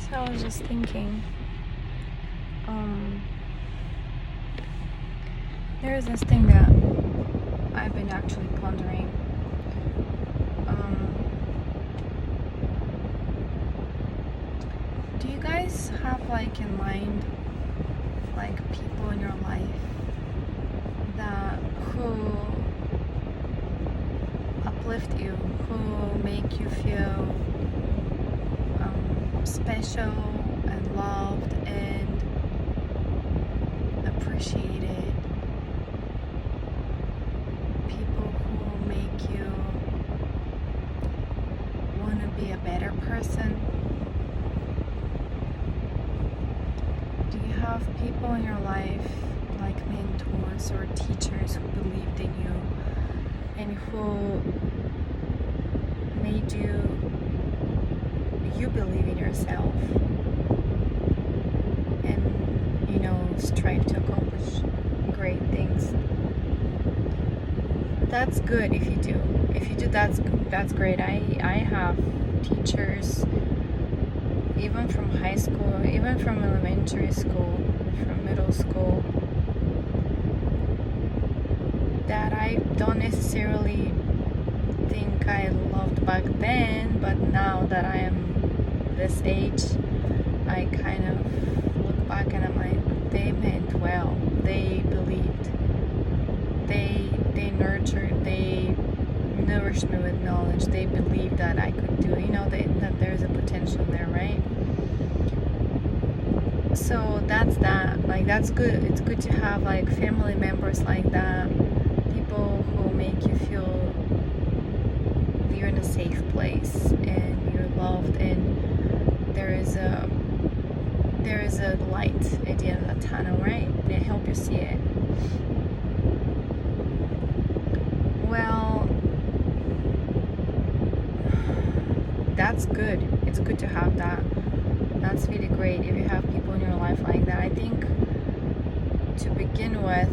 So I was just thinking, there is this thing that I've been actually pondering. Do you guys have like in mind like people in your life that who uplift you, who make you feel special and loved and appreciated? People who make you want to be a better person? Do you have people in your life like mentors or teachers who believed in you and who made you believe in yourself and strive to accomplish great things? That's good if you do. That's great. I have teachers even from high school, even from elementary school, from middle school, that I don't necessarily think I loved back then, but now that I am this age, I kind of look back and I'm like, they meant well. They believed. They nurtured. They nourished me with knowledge. They believed that I could do. That there's a potential there, right? So that's that. Like, that's good. It's good to have like family members like that. People who make you feel you're in a safe place and you're loved, and there is a light at the end of the tunnel, right? They help you see it. Well, that's good. It's good to have that. That's really great if you have people in your life like that. I think to begin with,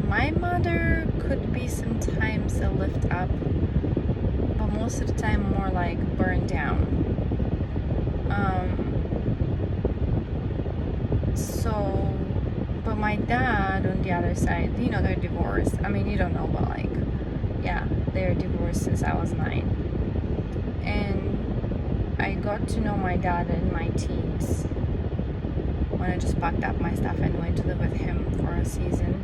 my mother could be sometimes a lift up, but most of the time more like burn down. But my dad on the other side, they're divorced. I mean, you don't know, but like, yeah, they're divorced since I was 9. And I got to know my dad in my teens when I just packed up my stuff and went to live with him for a season.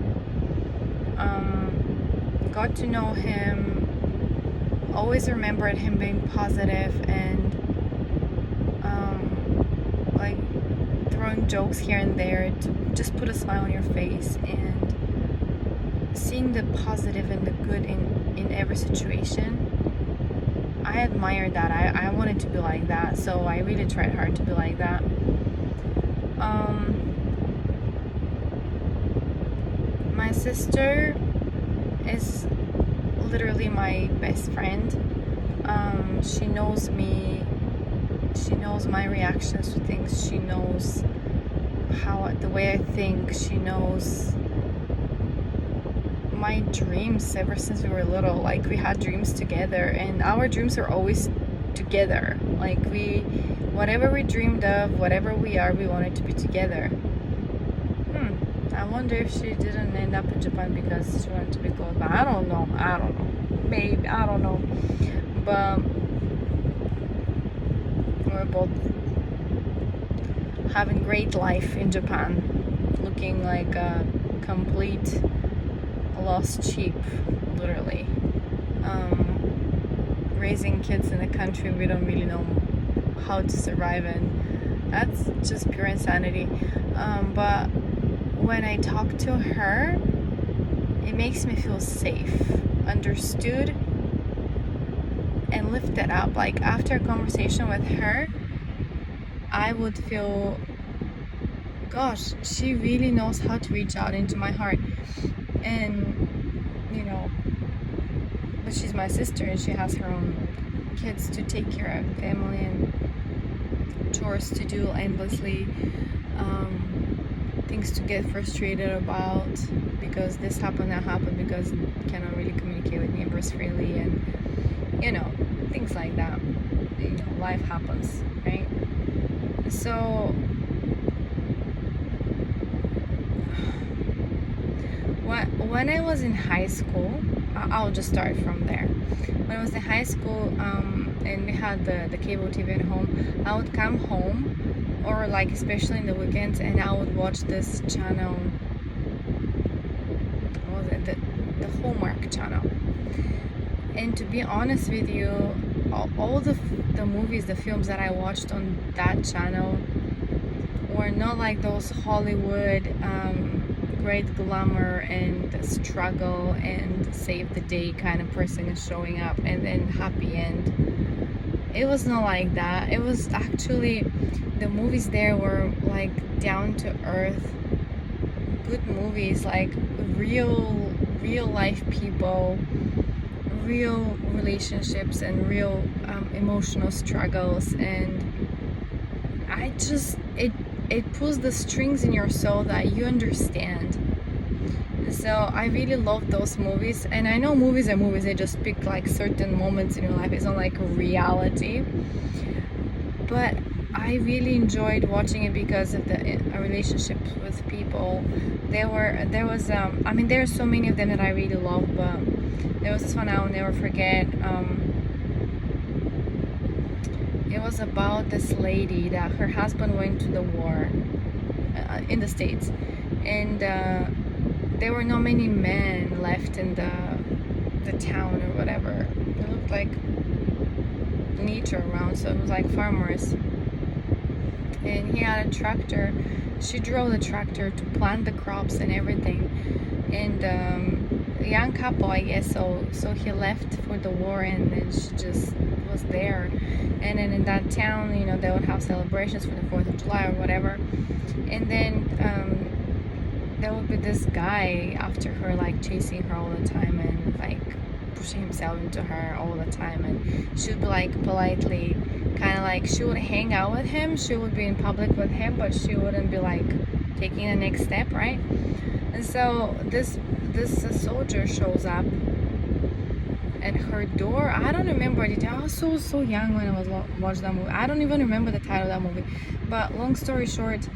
Got to know him, always remembered him being positive and like throwing jokes here and there to just put a smile on your face, and seeing the positive and the good in every situation. I admired that. I wanted to be like that, so I really tried hard to be like that. My sister is literally my best friend. She knows me. She knows my reactions to things. She knows the way I think. She knows my dreams ever since we were little. Like, we had dreams together, and our dreams are always together. Like, whatever we dreamed of, whatever we are, we wanted to be together. I wonder if she didn't end up in Japan because she wanted to be close. But I don't know. Maybe, I don't know. But we're both having great life in Japan, looking like a complete lost sheep, literally. Raising kids in a country we don't really know how to survive in. That's just pure insanity. But when I talk to her, it makes me feel safe, understood, and lifted up. Like, after a conversation with her, I would feel, gosh, she really knows how to reach out into my heart. And but she's my sister and she has her own kids to take care of, family and chores to do endlessly, things to get frustrated about because this happened, that happened, because cannot really communicate with neighbors freely, and things like that. life happens, right? So when I was in high school, I'll just start from there. When I was in high school, and we had the cable TV at home, I would come home, or like especially in the weekends, and I would watch this channel. What was it? The Hallmark channel. And to be honest with you, all the movies, the films that I watched on that channel were not like those Hollywood great glamour and struggle and save the day kind of person is showing up and then happy end. It was not like that. It was actually, the movies there were like down to earth, good movies, like real life people, real relationships, and real emotional struggles. And I just, it pulls the strings in your soul that you understand. So I really love those movies. And I know movies are movies, they just pick like certain moments in your life. It's not like reality, but I really enjoyed watching it because of the relationships with people. There was I mean, there are so many of them that I really love, but there was this one I will never forget. It was about this lady that her husband went to the war in the States, and there were not many men left in the town or whatever. It looked like nature around, so it was like farmers. And he had a tractor. She drove the tractor to plant the crops and everything. And a young couple, I guess. So he left for the war, and then she just was there. And then in that town, they would have celebrations for the 4th of July or whatever. And then there would be this guy after her, like chasing her all the time and like pushing himself into her all the time. And she would be like politely, kind of like, she would hang out with him, she would be in public with him, but she wouldn't be like taking the next step, right? And so this soldier shows up at her door. I don't remember it. I was so young when I was watched that movie. I don't even remember the title of that movie. But long story short,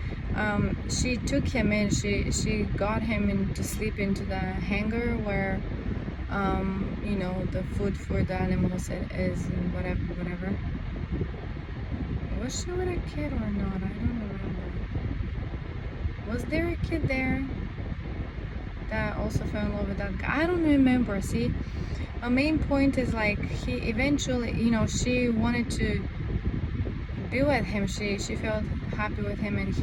she took him in. She got him in to sleep into the hangar where the food for the animals is, and whatever. Was she with a kid or not? I don't remember. Was there a kid there that also fell in love with that guy? I don't remember. See, my main point is like, he eventually, she wanted to be with him. She felt happy with him, and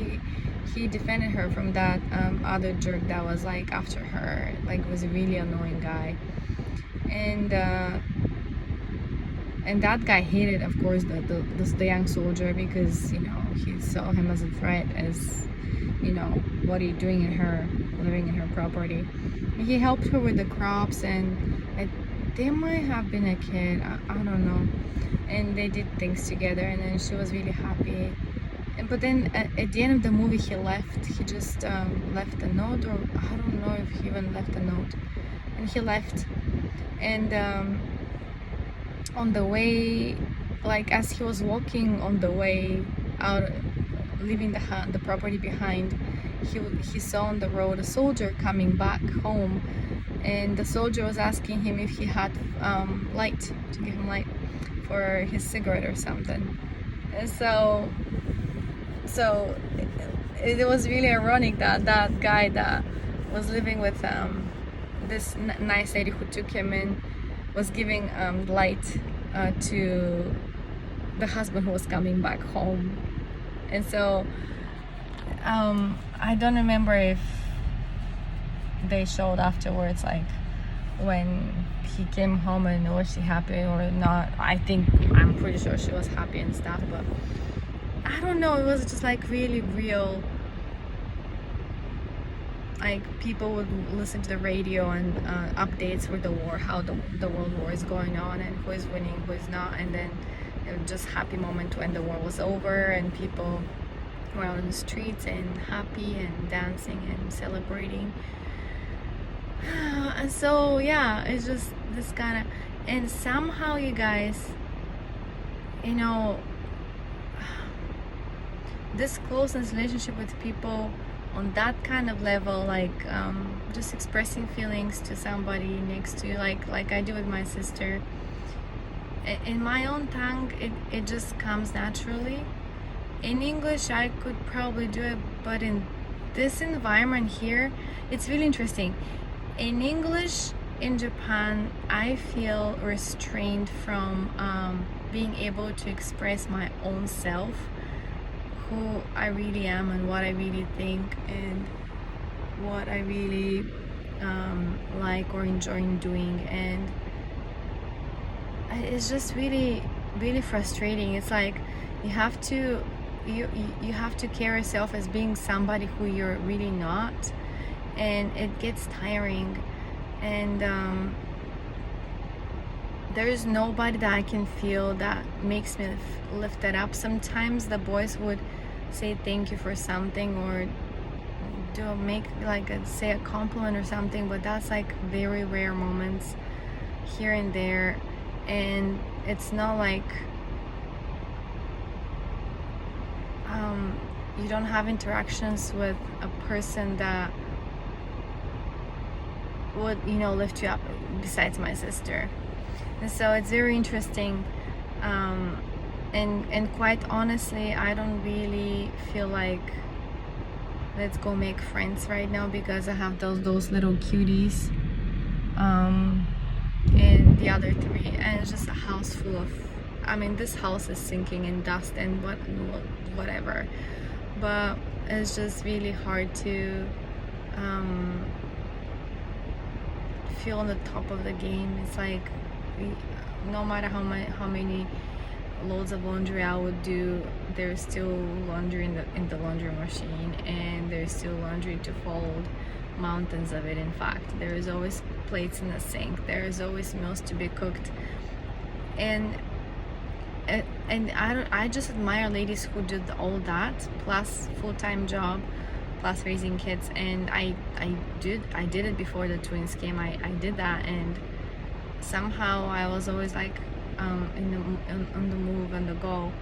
he defended her from that other jerk that was like after her, like was a really annoying guy. And that guy hated, of course, the young soldier, because he saw him as a threat, as what are you doing living in her property. He helped her with the crops, and there might have been a kid, I don't know, and they did things together, and then she was really happy. But then at the end of the movie, he left. He just left a note, or I don't know if he even left a note, and he left. And on the way, like as he was walking on the way out, leaving the property behind, he saw on the road a soldier coming back home, and the soldier was asking him if he had light, to give him light for his cigarette or something. And so it was really ironic that that guy that was living with this nice lady who took him in was giving light to the husband who was coming back home. And so I don't remember if they showed afterwards, like when he came home, and was she happy or not. I'm pretty sure she was happy and stuff, but I don't know, it was just like really real. Like people would listen to the radio and updates for the war, how the world war is going on, and who is winning, who is not. And then just happy moment when the war was over, and people were out in the streets and happy and dancing and celebrating. And so yeah, it's just this kind of, and somehow, you guys, you know, this closeness relationship with people on that kind of level, like just expressing feelings to somebody next to you, like I do with my sister. In my own tongue, it just comes naturally. In English, I could probably do it, but in this environment here, it's really interesting. In English, in Japan, I feel restrained from being able to express my own self, who I really am and what I really think and what I really like or enjoy doing. And it's just really, really frustrating. It's like you have to you have to carry yourself as being somebody who you're really not, and it gets tiring. And there's nobody that I can feel that makes me lift it up. Sometimes the boys would say thank you for something, or do make like say a compliment or something, but that's like very rare moments here and there. And it's not like you don't have interactions with a person that would, you know, lift you up besides my sister. And so it's very interesting. And quite honestly, I don't really feel like let's go make friends right now, because I have those little cuties and the other three, and it's just a house full of, I mean, this house is sinking in dust and whatever, but it's just really hard to feel on the top of the game. It's like no matter how many loads of laundry I would do, there's still laundry in the laundry machine, and there's still laundry to fold, mountains of it. In fact, there is always plates in the sink, there is always meals to be cooked. And I just admire ladies who did all that plus full-time job plus raising kids. And I did it before the twins came. I did that, and somehow I was always like on the move, on the go.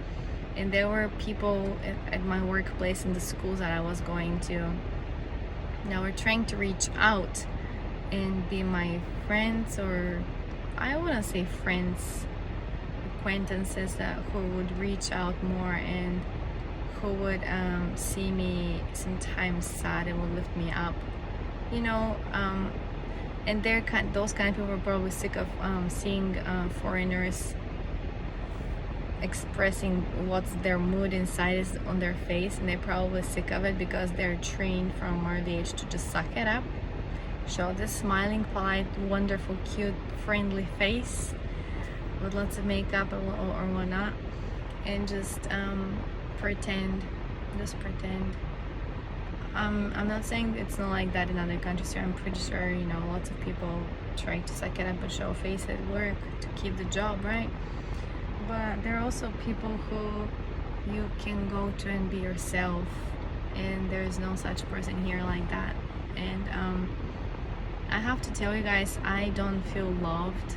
And there were people at my workplace and the schools that I was going to that were trying to reach out and be my friends, or I wouldn't say friends, acquaintances that who would reach out more and who would see me sometimes sad and would lift me up, you know. And those kind of people were probably sick of seeing foreigners expressing what's their mood inside is on their face, and they're probably sick of it because they're trained from early age to just suck it up, show this smiling, polite, wonderful, cute, friendly face with lots of makeup or whatnot, and just pretend. I'm not saying it's not like that in other countries. I'm pretty sure, you know, lots of people try to suck it up and show a face at work to keep the job, right? But there are also people who you can go to and be yourself, and there's no such person here like that. And I have to tell you guys, I don't feel loved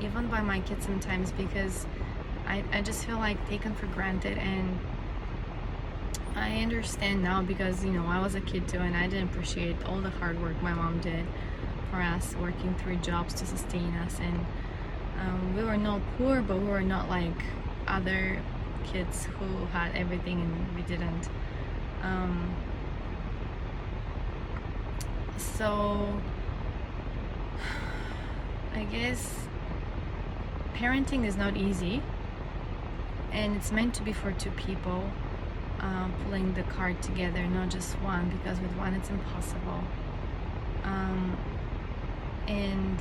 even by my kids sometimes, because I just feel like taken for granted. And I understand now, because, you know, I was a kid too, and I didn't appreciate all the hard work my mom did for us, working 3 jobs to sustain us. And we were not poor, but we were not like other kids who had everything and we didn't. So I guess parenting is not easy, and it's meant to be for 2 people pulling the cart together, not just one, because with one it's impossible. And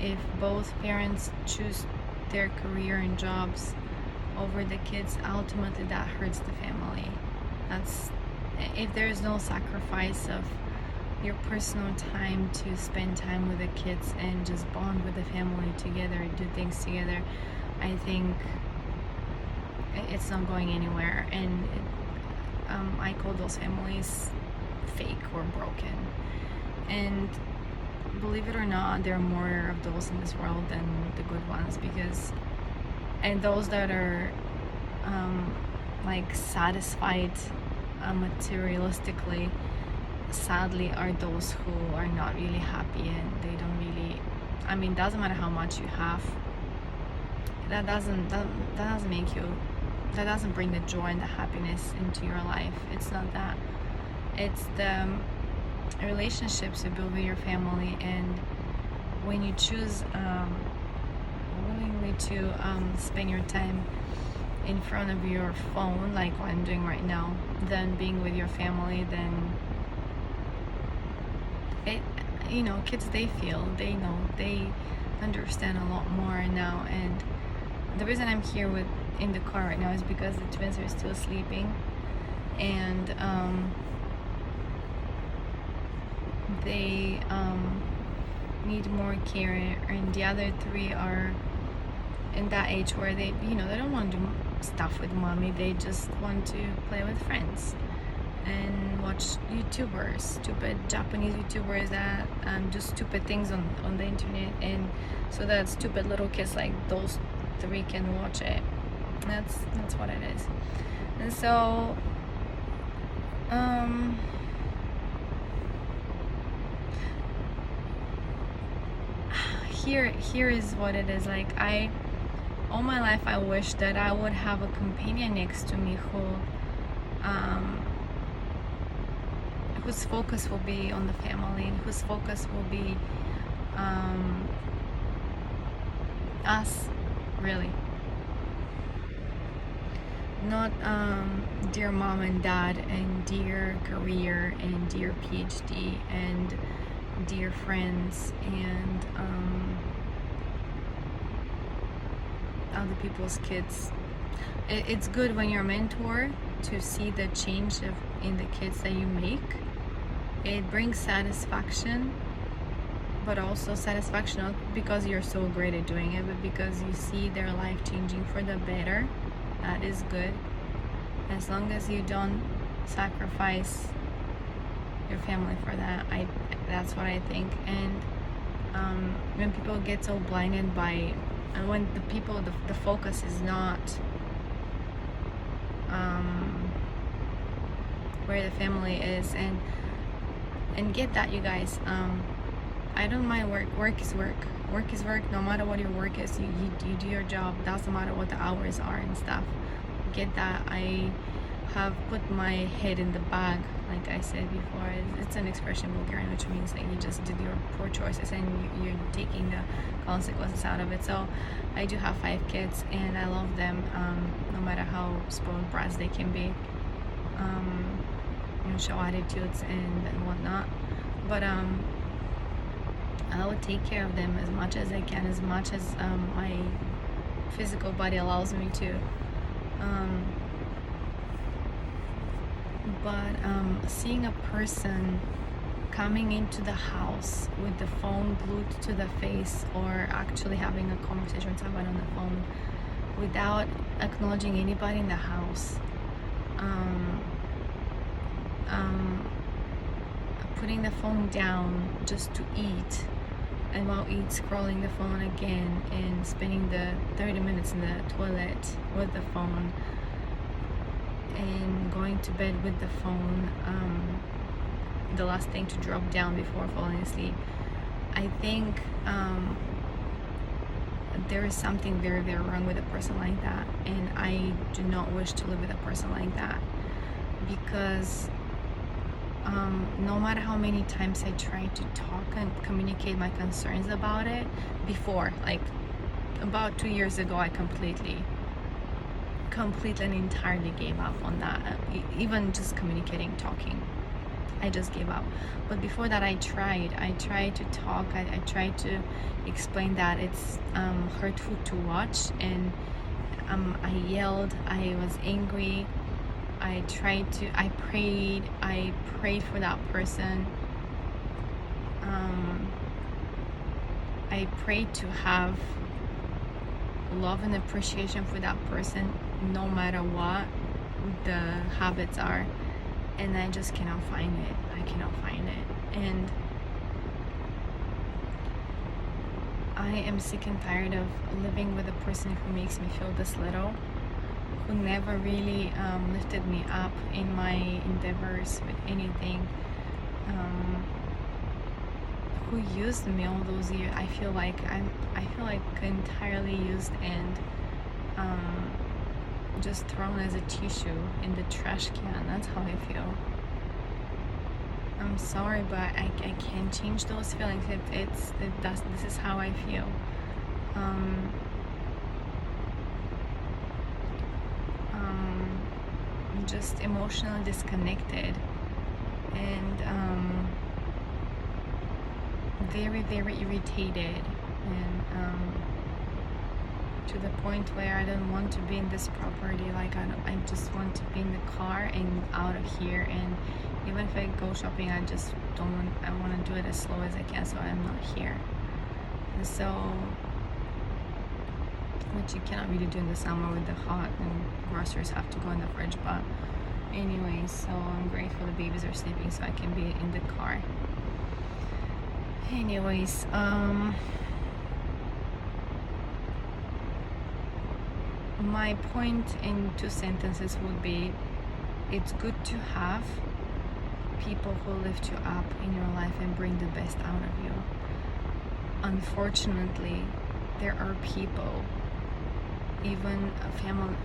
if both parents choose their career and jobs over the kids, ultimately that hurts the family. That's if there is no sacrifice of your personal time to spend time with the kids and just bond with the family together, do things together, I think it's not going anywhere. And I call those families fake or broken. And believe it or not, there are more of those in this world than the good ones, because And those that are like satisfied materialistically, sadly, are those who are not really happy, and they don't really, I mean, doesn't matter how much you have, that doesn't make you, that doesn't bring the joy and the happiness into your life. It's not that. It's the relationships you build with your family. And when you choose willingly to spend your time in front of your phone, like what I'm doing right now, than being with your family, then it, you know, kids, they feel, they know, they understand a lot more now. And the reason I'm here in the car right now is because the twins are still sleeping, and they need more care, and the other three are in that age where they, you know, they don't want to do stuff with mommy. They just want to play with friends and watch YouTubers, stupid Japanese YouTubers that do stupid things on the internet, and so that stupid little kids like those three can watch it. That's what it is. And so here is what it is. Like, all my life I wish that I would have a companion next to me whose focus will be on the family, and whose focus will be us, really. Not dear mom and dad, and dear career, and dear PhD, and dear friends, and other people's kids. It's good when you're a mentor to see the change in the kids that you make. It brings satisfaction, but also satisfaction not because you're so great at doing it, but because you see their life changing for the better. That is good, as long as you don't sacrifice your family for that. That's what I think. And when people get so blinded by, and when the focus is not where the family is, and get that, you guys. I don't mind work. Work is work. Work is work. No matter what your work is, you do your job. Doesn't matter what the hours are and stuff. Get that. I have put my head in the bag, like I said before. It's an expression in Bulgarian, which means that you just did your poor choices, and you're taking the consequences out of it. So I do have 5 kids, and I love them, no matter how spoiled brats they can be, show attitudes and whatnot. But I would take care of them as much as I can, as much as my physical body allows me to. But seeing a person coming into the house with the phone glued to the face, or actually having a conversation with someone on the phone without acknowledging anybody in the house, putting the phone down just to eat, and while scrolling the phone again, and spending the 30 minutes in the toilet with the phone, and going to bed with the phone, the last thing to drop down before falling asleep. I think there is something very, very wrong with a person like that, and I do not wish to live with a person like that, because no matter how many times I tried to talk and communicate my concerns about it before, like about 2 years ago, I completely and entirely gave up on that. Even just communicating, talking, I just gave up. But before that, I tried to talk. I tried to explain that it's hurtful to watch, and I yelled, I was angry, I prayed for that person. I prayed to have love and appreciation for that person, no matter what the habits are, and I just cannot find it. I cannot find it. And I am sick and tired of living with a person who makes me feel this little, who never really lifted me up in my endeavors with anything, who used me all those years. I feel like entirely used and just thrown as a tissue in the trash can. That's how I feel. I'm sorry, but I can't change those feelings. This is how I feel. I'm just emotionally disconnected and very, very irritated, and to the point where I don't want to be in this property. Like I just want to be in the car and out of here. And even if I go shopping, I just don't want. I want to do it as slow as I can, so I'm not here. And so, which you cannot really do in the summer with the hot, and groceries have to go in the fridge. But anyway, so I'm grateful the babies are sleeping, so I can be in the car. Anyways, my point in 2 sentences would be, it's good to have people who lift you up in your life and bring the best out of you. Unfortunately, there are people, even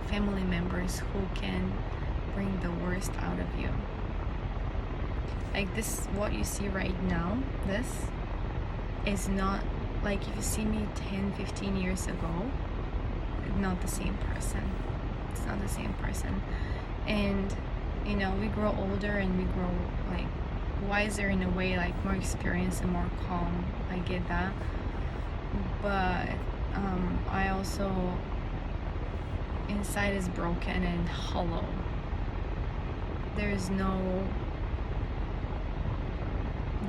family members, who can bring the worst out of you. Like this, what you see right now, this is not like if you see me 10-15 years ago, not the same person. It's not the same person. And you know, we grow older and we grow like wiser in a way, like more experienced and more calm. I get that, but I also inside is broken and hollow. There's no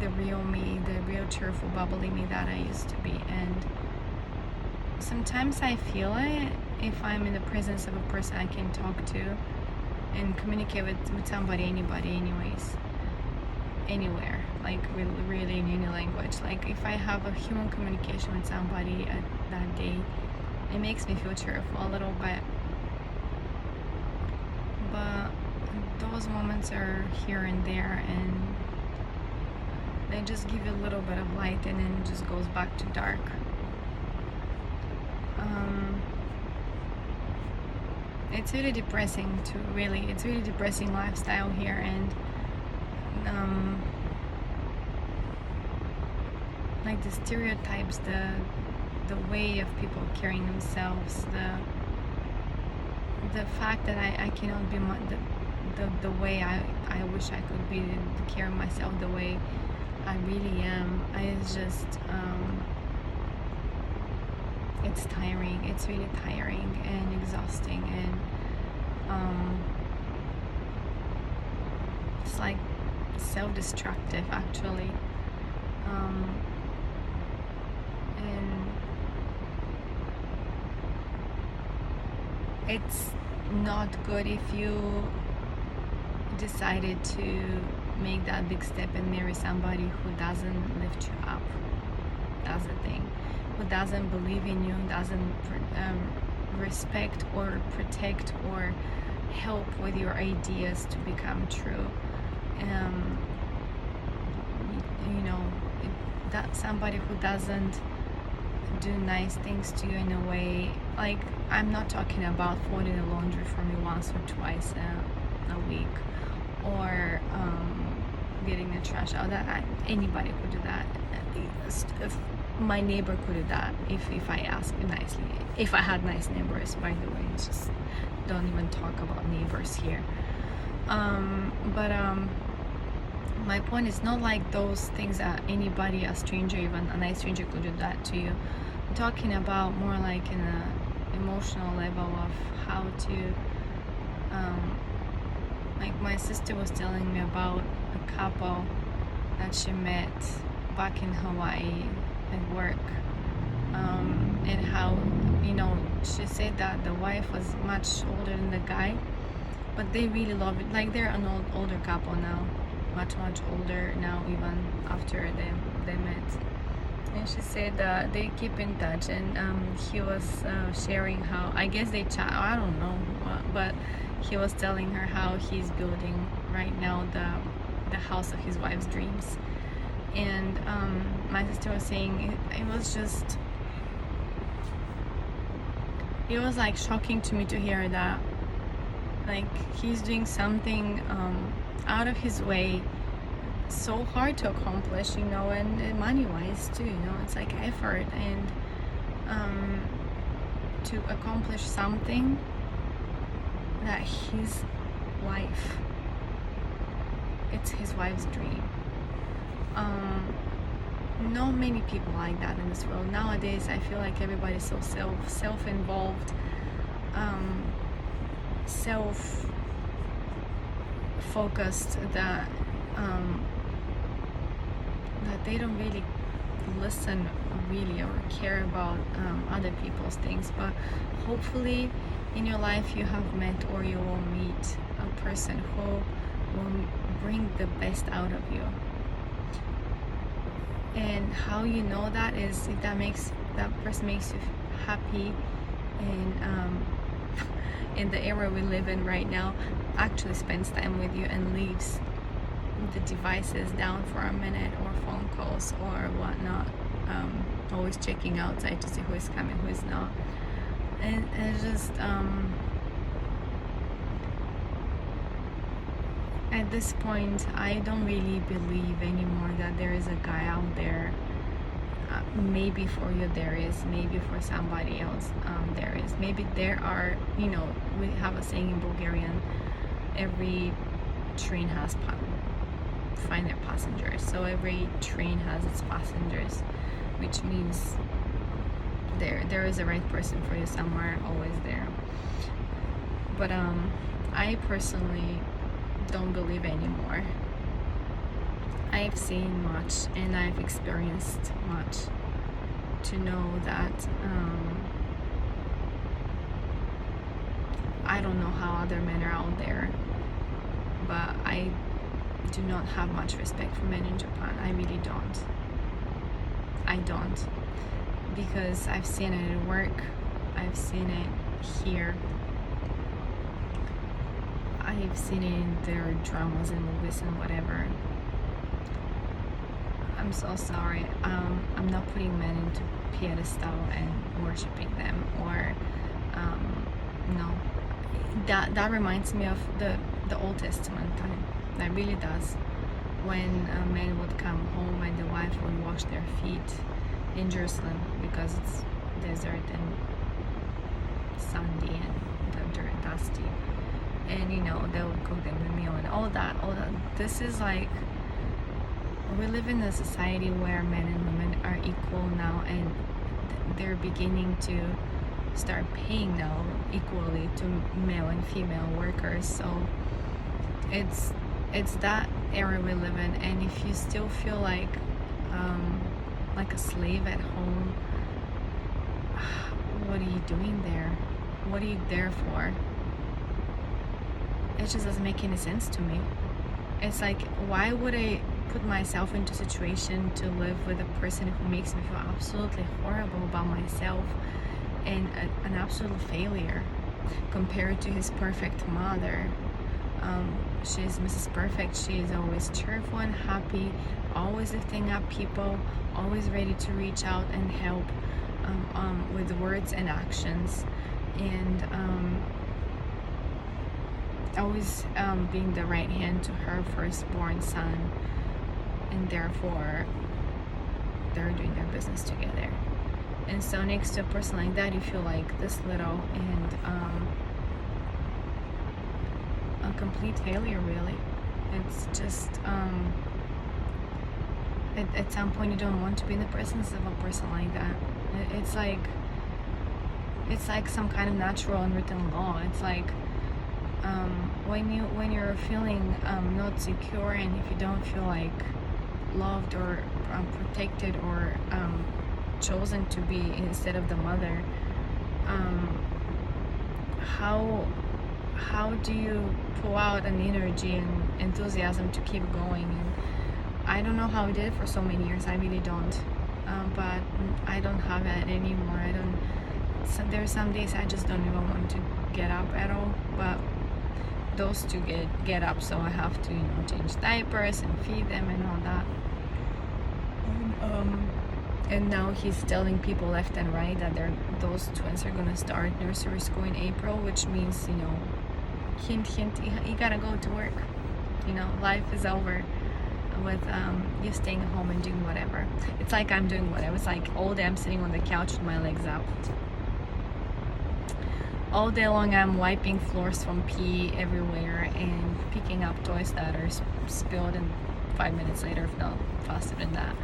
the real me, the real cheerful, bubbly me that I used to be. And sometimes I feel it if I'm in the presence of a person I can talk to and communicate with somebody, anybody, anyways, anywhere, like really in any language. Like if I have a human communication with somebody that day, it makes me feel cheerful a little bit. But those moments are here and there, and they just give you a little bit of light, and then it just goes back to dark. It's really depressing it's really depressing lifestyle here, and like the stereotypes, the way of people carrying themselves, the fact that I cannot be the way I wish I could be, to carry myself the way I really am. It's just it's tiring. It's really tiring and exhausting, and it's like self-destructive actually. And it's not good if you decided to make that big step and marry somebody who doesn't lift you up. That's the thing. Who doesn't believe in you, doesn't respect or protect or help with your ideas to become true. You know, that somebody who doesn't do nice things to you in a way, like I'm not talking about folding the laundry for me once or twice a week, or getting the trash out. That anybody could do that. If my neighbor could do that, if I asked nicely, if I had nice neighbors, by the way. Just don't even talk about neighbors here. My point is not like those things that anybody, a stranger, even a nice stranger, could do that to you. I'm talking about more like in a emotional level of how to like my sister was telling me about a couple that she met back in Hawaii at work, and how, you know, she said that the wife was much older than the guy, but they really love it. Like they're an older couple now, much older now, even after they met. And she said they keep in touch, and he was sharing how, I guess they chat, I don't know, but he was telling her how he's building right now the house of his wife's dreams. And my sister was saying it was just, it was like shocking to me to hear that, like, he's doing something out of his way, so hard to accomplish, you know, and money wise too, you know, it's like effort, and to accomplish something that his wife, it's his wife's dream. Not many people like that in this world nowadays. I feel like everybody's so self-involved, self-focused, that they don't really listen really or care about other people's things. But hopefully in your life you have met or you will meet a person who will bring the best out of you. And how you know that is if that person makes you happy, and in the era we live in right now, actually spends time with you and leaves the devices down for a minute, or phone calls or whatnot, always checking outside to see who is coming, who is not. And it's just at this point I don't really believe anymore that there is a guy out there. Maybe for you there is, maybe for somebody else there is, maybe there are, you know, we have a saying in Bulgarian, every train has find their passengers, so every train has its passengers, which means there is a right person for you somewhere, always there. But I personally don't believe anymore. I've seen much and I've experienced much to know that I don't know how other men are out there, but I do not have much respect for men in Japan. I really don't. I don't, because I've seen it at work, I've seen it here, I've seen it in their dramas and movies and whatever. I'm so sorry. I'm not putting men into pedestal and worshipping them, or no. That reminds me of the Old Testament time. That really does. When a man would come home and the wife would wash their feet in Jerusalem, because it's desert and sandy and dusty, and you know, they would cook them the meal and all that. This is like, we live in a society where men and women are equal now, and they're beginning to start paying now equally to male and female workers. So it's that era we live in, and if you still feel like a slave at home, what are you doing there? What are you there for? It just doesn't make any sense to me. It's like, why would I put myself into a situation to live with a person who makes me feel absolutely horrible about myself and an absolute failure compared to his perfect mother? She's Mrs. Perfect. She is always cheerful and happy, always lifting up people, always ready to reach out and help with words and actions, and always being the right hand to her firstborn son, and therefore they're doing their business together. And so next to a person like that, you feel like this little and a complete failure, really. It's just at some point you don't want to be in the presence of a person like that. It's like some kind of natural unwritten law. It's like when you're feeling not secure, and if you don't feel like loved or protected or chosen to be instead of the mother, how do you pull out an energy and enthusiasm to keep going? And I don't know how I did it for so many years. I really don't. but I don't have that anymore. I don't. So there are some days I just don't even want to get up at all. But those two get up, so I have to change diapers and feed them and all that. And now he's telling people left and right that those twins are gonna start nursery school in April, which means hint hint, you gotta go to work. Life is over with you staying home and doing whatever. It's like I'm doing whatever. It's like all day I'm sitting on the couch with my legs up. All day long I'm wiping floors from pee everywhere and picking up toys that are spilled, and 5 minutes later, if not faster than that,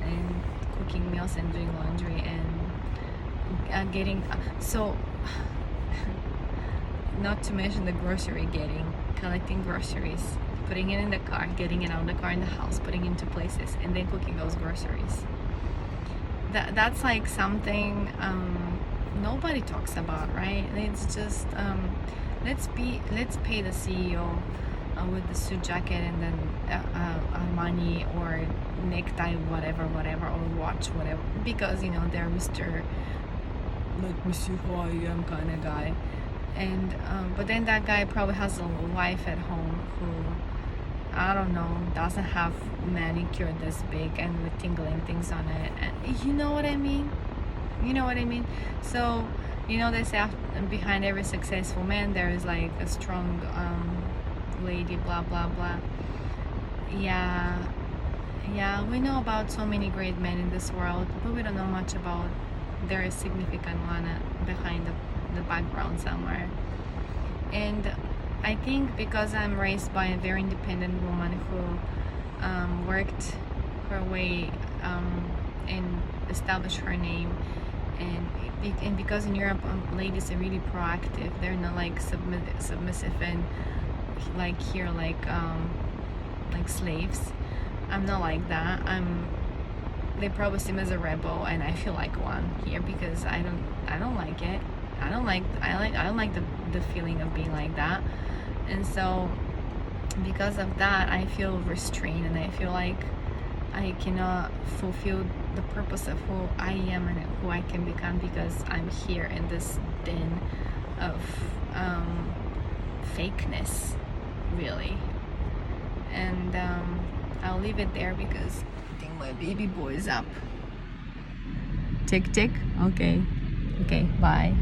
and cooking meals and doing laundry and getting so not to mention the grocery getting, collecting groceries, putting it in the car, getting it out of the car in the house, putting it into places, and then cooking those groceries. That's like something nobody talks about, right? It's just let's pay the CEO with the suit jacket and then money or necktie, whatever, or watch, whatever, because they're Mr. Let me see who I am kind of guy. And but then that guy probably has a wife at home who, I don't know, doesn't have manicure this big and with tingling things on it, and you know what I mean. So they say behind every successful man there is like a strong lady, blah blah blah. Yeah, we know about so many great men in this world, but we don't know much about their significant one behind the background somewhere. And I think because I'm raised by a very independent woman who worked her way and established her name, and because in Europe ladies are really proactive, they're not like submissive and like here like slaves. I'm not like that. They probably see me as a rebel, and I feel like one here because I don't like it. I don't like the feeling of being like that. And so because of that I feel restrained, and I feel like I cannot fulfill the purpose of who I am and who I can become, because I'm here in this den of fakeness, really. And I'll leave it there because I think my baby boy is up. Tick tick. Okay, bye.